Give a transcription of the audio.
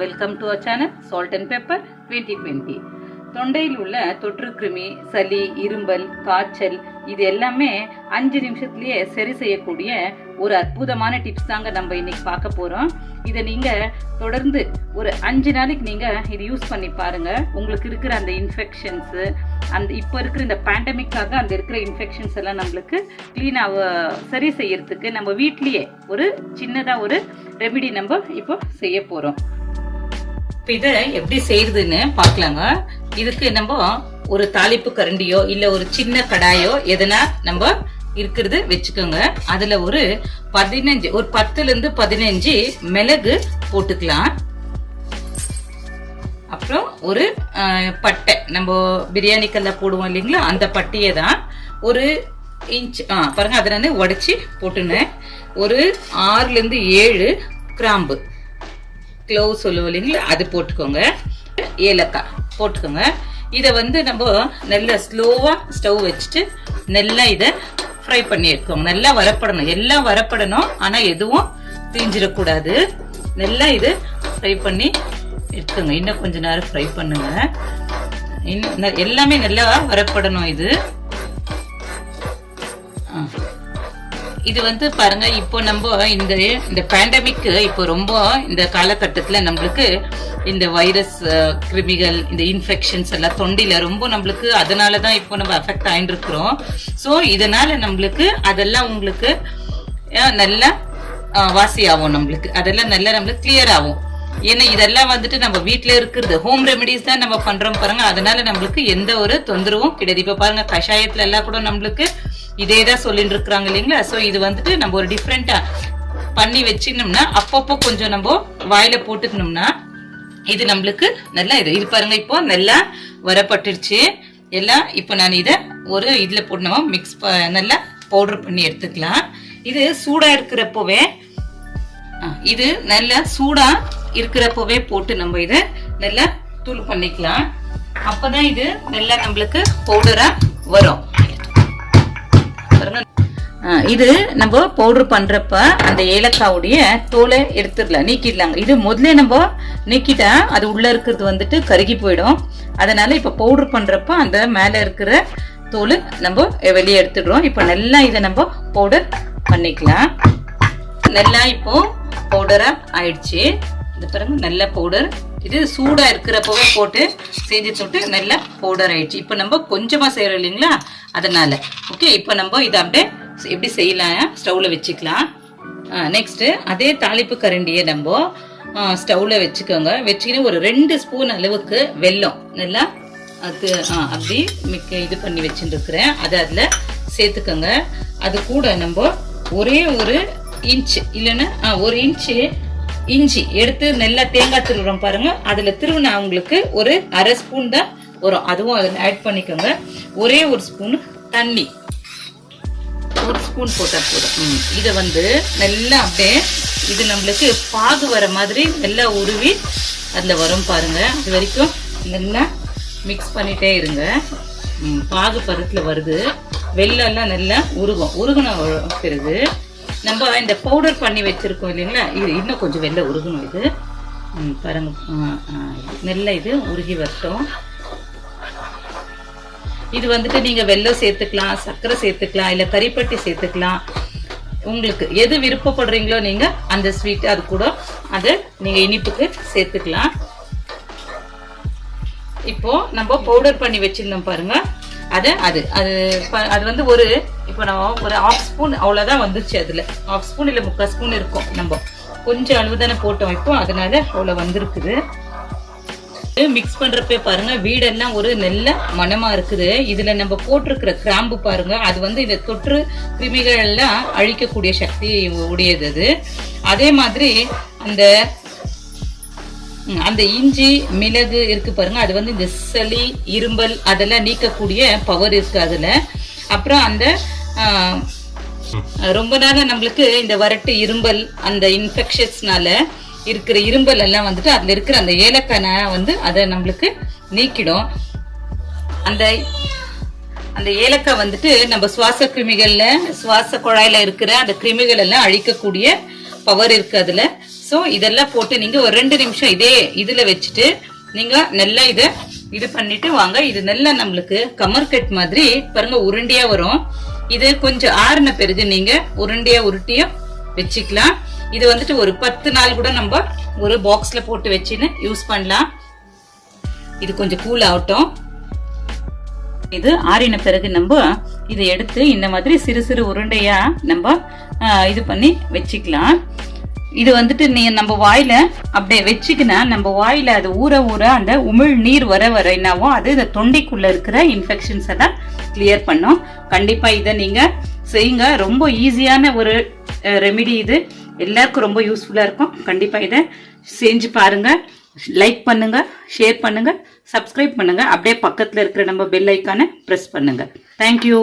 Welcome to our channel salt and pepper 2020. தொண்டையில் உள்ள தொற்றுக்கிருமி, சளி, இரும்பல், காய்ச்சல் இது எல்லாமே 5 நிமிஷத்துலயே சரி செய்யக்கூடிய ஒரு அற்புதமான டிப்ஸ் தாங்க நம்ம இன்னைக்கு பார்க்க போறோம். இதை நீங்க தொடர்ந்து ஒரு 5 நாளைக்கு நீங்க இது யூஸ் பண்ணி பாருங்க. உங்களுக்கு இருக்கிற அந்த இன்ஃபெக்ஷன்ஸ், அந்த இப்போ இருக்கிற இந்த பேண்டமிக்காக அந்த இருக்கிற இன்ஃபெக்ஷன்ஸ் எல்லாம் நம்மளுக்கு கிளீனாக சரி செய்யறதுக்கு நம்ம வீட்லயே ஒரு சின்னதா ஒரு ரெமிடி நம்ம இப்போ செய்ய போறோம். இப்போ இதை எப்படி செய்யறதுன்னு பார்க்கலாங்க. இதுக்கு நம்ம ஒரு தாளிப்பு கரண்டியோ இல்ல ஒரு சின்ன கடாயோ எதனா நம்ம இருக்கிறது வச்சுக்கோங்க. அதுல ஒரு 10ல இருந்து 15 மிளகு போட்டுக்கலாம். அப்புறம் ஒரு பட்டை, நம்ம பிரியாணிக்கெல்லாம் போடுவோம் இல்லைங்களா, அந்த பட்டையை தான் ஒரு இன்ச் பாருங்க, அதை நான் உடைச்சி போட்டுனேன். ஒரு 6ல இருந்து 7 கிராம்பு, க்ளோவ் சொல்லுவோம் இல்லைங்களா, அது போட்டுக்கோங்க. ஏலக்காய் போட்டுக்கோங்க. இதை நம்ம நல்லா ஸ்லோவா ஸ்டவ் வச்சுட்டு நல்லா இதை ஃப்ரை பண்ணி எடுத்துக்கோங்க. நல்லா வரப்படணும், எல்லாம் வரப்படணும், ஆனா எதுவும் தீஞ்சிடக்கூடாது. நல்லா இது ஃப்ரை பண்ணி எடுத்துக்கோங்க. இன்னும் கொஞ்ச நேரம் ஃப்ரை பண்ணுங்க. எல்லாமே நல்லா வரப்படணும். இது பாருங்க, இப்போ நம்ம இந்த பேண்டமிக் இப்போ ரொம்ப இந்த காலகட்டத்துல நம்மளுக்கு இந்த வைரஸ் கிருமிகள், இந்த இன்ஃபெக்ஷன்ஸ் எல்லாம் தொண்டில ரொம்ப நம்மளுக்கு, அதனாலதான் இப்போ நம்ம அஃபெக்ட் ஆயிட்டு இருக்கிறோம். ஸோ இதனால நம்மளுக்கு அதெல்லாம் உங்களுக்கு நல்லா வாசி ஆகும். நம்மளுக்கு அதெல்லாம் நல்லா நம்மளுக்கு கிளியர் ஆகும். ஏன்னா இதெல்லாம் நம்ம வீட்டுல இருக்கிறது ஹோம் ரெமெடிஸ் தான் நம்ம பண்றோம் பாருங்க. அதனால நம்மளுக்கு எந்த ஒரு தொந்தரவும் கிடையாது. இப்ப பாருங்க, கஷாயத்துல எல்லாம் கூட நம்மளுக்கு இதேதான் சொல்லிட்டு இருக்கிறாங்க இல்லைங்களா. சோ இது நம்ம ஒரு டிஃப்ரெண்டா பண்ணி வச்சுக்கணும்னா, அப்பப்போ கொஞ்சம் நம்ம வாயில போட்டுக்கணும்னா இது நம்மளுக்கு நல்லா இது பாருங்க, இப்போ நல்லா வரப்பட்டுருச்சு எல்லாம். இப்போ நான் இதை ஒரு இதுல போட்டு நம்ம மிக்ஸ் நல்லா பவுடர் பண்ணி எடுத்துக்கலாம். இது சூடா இருக்கிறப்பவே இது நல்லா சூடா இருக்கிறப்பவே போட்டு நம்ம இதை நல்லா தூள் பண்ணிக்கலாம். அப்பதான் இது நல்லா நம்மளுக்கு பவுடரா வரும். இது நம்ம பவுடர் பண்றப்ப அந்த ஏலக்காவுடைய தோலை எடுத்துடலாம், நீக்கிடலாங்க. இது முதல்ல நம்ம நீக்கிட்டா அது உள்ள இருக்கிறது கருகி போயிடும். அதனால இப்ப பவுடர் பண்றப்ப அந்த மேல இருக்கிற தோல் நம்ம வெளியே எடுத்துடுறோம். இப்ப நல்லா இதை நம்ம பவுடர் பண்ணிக்கலாம். நல்லா இப்போ பவுடரா ஆயிடுச்சு. இது பாருங்க, நல்ல பவுடர். இது சூடா இருக்கிறப்பவே போட்டு செஞ்சு தொட்டு நல்ல பவுடர் ஆயிடுச்சு. இப்ப நம்ம கொஞ்சமா செய்யறோம் இல்லைங்களா, அதனால ஓகே. இப்ப நம்ம இதை அப்படியே எப்படி செய்யலாம், ஸ்டவ்ல வச்சுக்கலாம். நெக்ஸ்ட் அதே தாளிப்பு கரண்டியை நம்ம ஸ்டவ்ல வச்சுக்கோங்க. வச்சுக்கிட்டு ஒரு 2 ஸ்பூன் அளவுக்கு வெல்லம் நல்லா அது அப்படி இது பண்ணி வச்சுட்டு இருக்கிறேன். அதை அதுல சேர்த்துக்கோங்க. அது கூட நம்ம ஒரே ஒரு இன்ச் இல்லைன்னா 1 இன்ச்சு இஞ்சி எடுத்து நல்லா தேங்காய் திருவுறோம் பாருங்க, அதுல திருவுனா உங்களுக்கு ஒரு 1/2 ஸ்பூன் தான் வரும். அதுவும் அதில் ஆட் பண்ணிக்கோங்க. ஒரே 1 ஸ்பூன் தண்ணி, 1 ஸ்பூன் போட்டா போதும். இதை நல்லா அப்படியே இது நம்மளுக்கு பாகு வர மாதிரி நல்லா உருவி அதுல வரும் பாருங்க. அது வரைக்கும் நல்லா மிக்ஸ் பண்ணிட்டே இருங்க. பாகு பருத்துல வருது, வெள்ளம் எல்லாம் நல்லா உருகுன பிறகு நம்ம இந்த பவுடர் பண்ணி வச்சிருக்கோம் இல்லைங்களா, இது இன்னும் கொஞ்சம் வெள்ளை உருகணும். இது பாருங்க, நல்லா இது உருகி வரட்டும். இது நீங்க வெல்லம் சேர்த்துக்கலாம், சர்க்கரை சேர்த்துக்கலாம், இல்ல கரிப்பட்டி சேர்த்துக்கலாம். உங்களுக்கு எது விருப்பப்படுறீங்களோ நீங்க அந்த ஸ்வீட் அது கூட அதை நீங்க இனிப்புக்கு சேர்த்துக்கலாம். இப்போ நம்ம பவுடர் பண்ணி வச்சிருந்தோம் பாருங்க, அது ஒரு இப்போ நம்ம ஒரு 1/2 ஸ்பூன் அவ்வளவுதான் வந்துச்சு. அதுல 1/2 ஸ்பூன் இல்ல 3/4 ஸ்பூன் இருக்கும். நம்ம கொஞ்சம் அளவு தானே போட்டோம் இப்போ, அதனால அவ்வளவு வந்திருக்குது. மிக்ஸ் பண்றப்ப பாருங்க, வீடெல்லாம் ஒரு நல்ல மணமா இருக்குது. இதுல நம்ம போட்டிருக்கிற கிராம்பு பாருங்க, அது இந்த தொற்று கிருமிகள் எல்லாம் அழிக்கக்கூடிய சக்தி உடையது அது. அதே மாதிரி அந்த இஞ்சி மிளகு இருக்கு பாருங்க, அது இந்த சளி இரும்பல் அதெல்லாம் நீக்கக்கூடிய பவர் இருக்கு அதுல. அப்புறம் ரொம்ப நாளா நம்மளுக்கு இந்த வறட்டு இரும்பல், அந்த இன்ஃபெக்ஷன்ஸ்னால இருக்கிற இரும்பல் எல்லாம் அதுல இருக்கிற அந்த ஏலக்காய் அதை நம்மளுக்கு நீக்கிடும். அந்த ஏலக்காய் நம்ம சுவாச கிருமிகள்ல, சுவாச குழாயில இருக்கிற அந்த கிருமிகள் எல்லாம் அழிக்கக்கூடிய பவர் இருக்கு அதுல. ஸோ இதெல்லாம் போட்டு நீங்க ஒரு 2 நிமிஷம் இதே இதுல வச்சுட்டு நீங்க நல்லா இது பண்ணிட்டு வாங்க. இது நல்லா நம்மளுக்கு கமர்கட் மாதிரி பாருங்க உருண்டையா வரும். இது கொஞ்சம் ஆறுன பிறகு நீங்க உருண்டையா உருட்டியும் வச்சுக்கலாம். இது வந்துட்டு ஒரு 10 நாள் கூட நம்ம ஒரு பாக்ஸ்ல போட்டு வச்சுன்னு யூஸ் பண்ணலாம். இது கொஞ்சம் கூல் ஆகட்டும். இது ஆறின பிறகு நம்ம இதை எடுத்து இந்த மாதிரி சிறு சிறு உருண்டையா நம்ம இது பண்ணி வச்சுக்கலாம். இது வந்துட்டு நம்ம வாயில அப்படியே வச்சுக்கினா நம்ம வாயில அது ஊற ஊற அந்த உமிழ் நீர் வர என்னாவும் அது இந்த தொண்டைக்குள்ள இருக்கிற இன்ஃபெக்ஷன்ஸ் எல்லாம் கிளியர் பண்ணும். கண்டிப்பா இதை நீங்க செய்யுங்க. ரொம்ப ஈஸியான ஒரு ரெமிடி. இது எல்லாருக்கும் ரொம்ப யூஸ்ஃபுல்லா இருக்கும். கண்டிப்பா இதை செஞ்சு பாருங்க. லைக் பண்ணுங்க, ஷேர் பண்ணுங்க, சப்ஸ்கிரைப் பண்ணுங்க. அப்படியே பக்கத்துல இருக்கிற நம்ம பெல் ஐக்கானை பிரஸ் பண்ணுங்க. தேங்க்யூ.